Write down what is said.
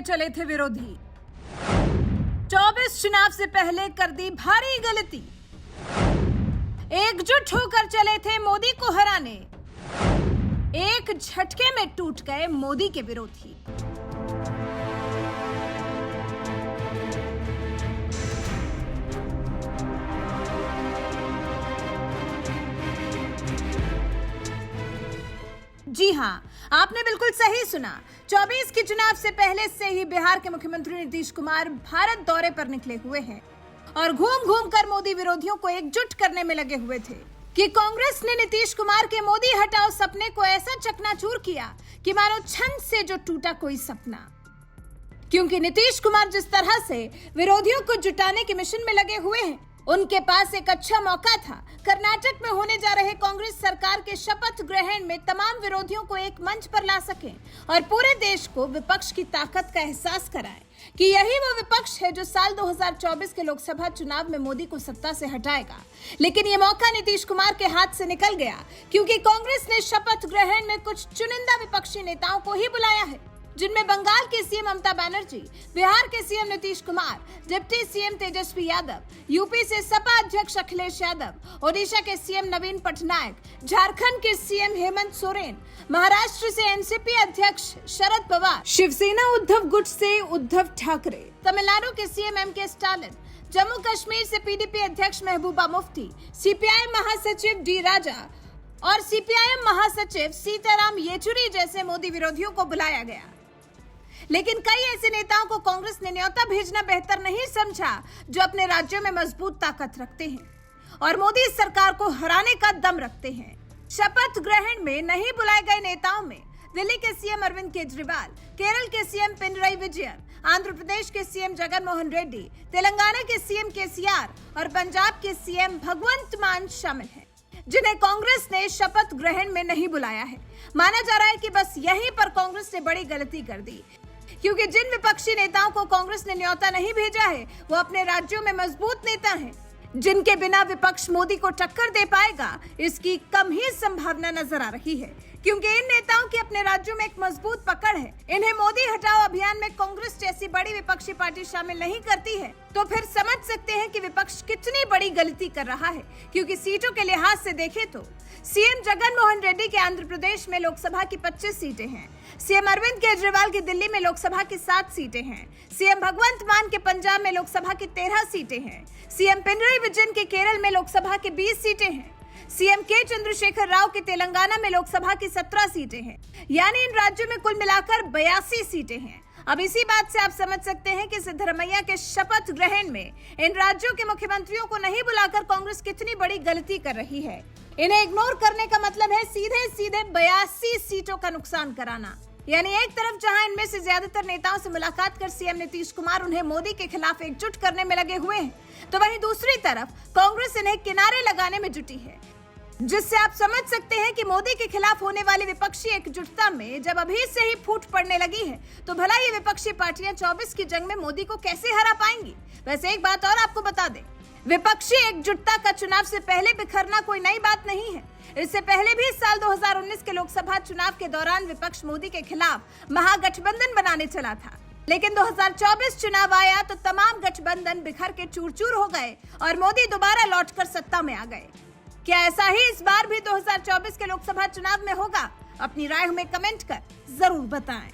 चले थे विरोधी। 24 चुनाव से पहले कर दी भारी गलती। एकजुट होकर चले थे मोदी को हराने। एक झटके में टूट गए मोदी के विरोधी। जी हां, आपने बिल्कुल सही सुना। 24 के चुनाव से पहले से ही बिहार के मुख्यमंत्री नीतीश कुमार भारत दौरे पर निकले हुए हैं और घूम घूम कर मोदी विरोधियों को एकजुट करने में लगे हुए थे कि कांग्रेस ने नीतीश कुमार के मोदी हटाओ सपने को ऐसा चकनाचूर किया कि मानो छंद से जो टूटा कोई सपना। क्योंकि नीतीश कुमार जिस तरह से विरोधियों को जुटाने के मिशन में लगे हुए हैं, उनके पास एक अच्छा मौका था कर्नाटक में होने जा रहे कांग्रेस सरकार के शपथ ग्रहण में तमाम विरोधियों को एक मंच पर ला सकें और पूरे देश को विपक्ष की ताकत का एहसास कराएं कि यही वो विपक्ष है जो साल 2024 के लोकसभा चुनाव में मोदी को सत्ता से हटाएगा। लेकिन ये मौका नीतीश कुमार के हाथ से निकल गया क्योंकि कांग्रेस ने शपथ ग्रहण में कुछ चुनिंदा विपक्षी नेताओं को ही बुलाया है, जिनमें बंगाल के सीएम ममता बनर्जी, बिहार के CM Nitish Kumar, deputy CM Tejashwi Yadav, UP से सपा अध्यक्ष अखिलेश यादव, ओडिशा के सीएम नवीन पटनायक, झारखंड के सीएम हेमंत सोरेन, महाराष्ट्र से एनसीपी अध्यक्ष शरद पवार, शिवसेना उद्धव गुट से उद्धव ठाकरे, तमिलनाडु के सीएम एमके स्टालिन, जम्मू कश्मीर से पीडीपी अध्यक्ष महबूबा मुफ्ती, सीपीआई महासचिव डी राजा और सीपीआईएम महासचिव सीताराम येचुरी जैसे मोदी विरोधियों को बुलाया गया। लेकिन कई ऐसे नेताओं को कांग्रेस ने न्योता भेजना बेहतर नहीं समझा जो अपने राज्यों में मजबूत ताकत रखते हैं और मोदी सरकार को हराने का दम रखते हैं। शपथ ग्रहण में नहीं बुलाए गए नेताओं में दिल्ली के सीएम अरविंद केजरीवाल, केरल के सीएम पिनराई विजयन, आंध्र प्रदेश के सीएम जगन मोहन रेड्डी, तेलंगाना के सीएम केसीआर और पंजाब के सीएम भगवंत मान शामिल हैं, जिन्हें कांग्रेस ने शपथ ग्रहण में नहीं बुलाया है। माना जा रहा है कि बस यहीं पर कांग्रेस ने बड़ी गलती कर दी, क्योंकि जिन विपक्षी नेताओं को कांग्रेस ने न्योता नहीं भेजा है वो अपने राज्यों में मजबूत नेता हैं, जिनके बिना विपक्ष मोदी को टक्कर दे पाएगा इसकी कम ही संभावना नजर आ रही है। क्योंकि इन नेताओं की अपने राज्यों में एक मजबूत पकड़ है। इन्हें मोदी हटाओ अभियान में कांग्रेस जैसी बड़ी विपक्षी पार्टी शामिल नहीं करती है तो फिर समझ सकते हैं कि विपक्ष कितनी बड़ी गलती कर रहा है। क्योंकि सीटों के लिहाज से देखें तो सीएम जगन मोहन रेड्डी के आंध्र प्रदेश में लोकसभा की 25 सीटें हैं, सीएम अरविंद केजरीवाल की दिल्ली में लोकसभा की 7 सीटें हैं, सीएम भगवंत मान के पंजाब में लोकसभा की 13 सीटें हैं, सीएम पिनराई विजयन के केरल में लोकसभा की 20 सीटें हैं, सीएम के चंद्रशेखर राव के तेलंगाना में लोकसभा की 17 सीटें हैं। यानी इन राज्यों में कुल मिलाकर 82 सीटें हैं। अब इसी बात से आप समझ सकते हैं कि सिद्धरमैया के शपथ ग्रहण में इन राज्यों के मुख्यमंत्रियों को नहीं बुलाकर कांग्रेस कितनी बड़ी गलती कर रही है। इन्हें इग्नोर करने का मतलब है सीधे सीधे 82 सीटों का नुकसान कराना। यानी एक तरफ जहां इनमें से ज्यादातर नेताओं से मुलाकात कर सीएम नीतीश कुमार उन्हें मोदी के खिलाफ एकजुट करने में लगे हुए हैं, तो वहीं दूसरी तरफ कांग्रेस इन्हें किनारे लगाने में जुटी है, जिससे आप समझ सकते हैं कि मोदी के खिलाफ होने वाली विपक्षी एकजुटता में जब अभी से ही फूट पड़ने लगी है तो भला ये विपक्षी पार्टियां 24 की जंग में मोदी को कैसे हरा पाएंगी। वैसे एक बात और आपको बता दें, विपक्षी एकजुटता का चुनाव से पहले बिखरना कोई नई बात नहीं है। इससे पहले भी साल 2019 के लोकसभा चुनाव के दौरान विपक्ष मोदी के खिलाफ महागठबंधन बनाने चला था, लेकिन 2024 चुनाव आया तो तमाम गठबंधन बिखर के चूर-चूर हो गए और मोदी दोबारा लौटकर सत्ता में आ गए। क्या ऐसा ही इस बार भी 2024 के लोकसभा चुनाव में होगा? अपनी राय हमें कमेंट कर जरूर बताएं।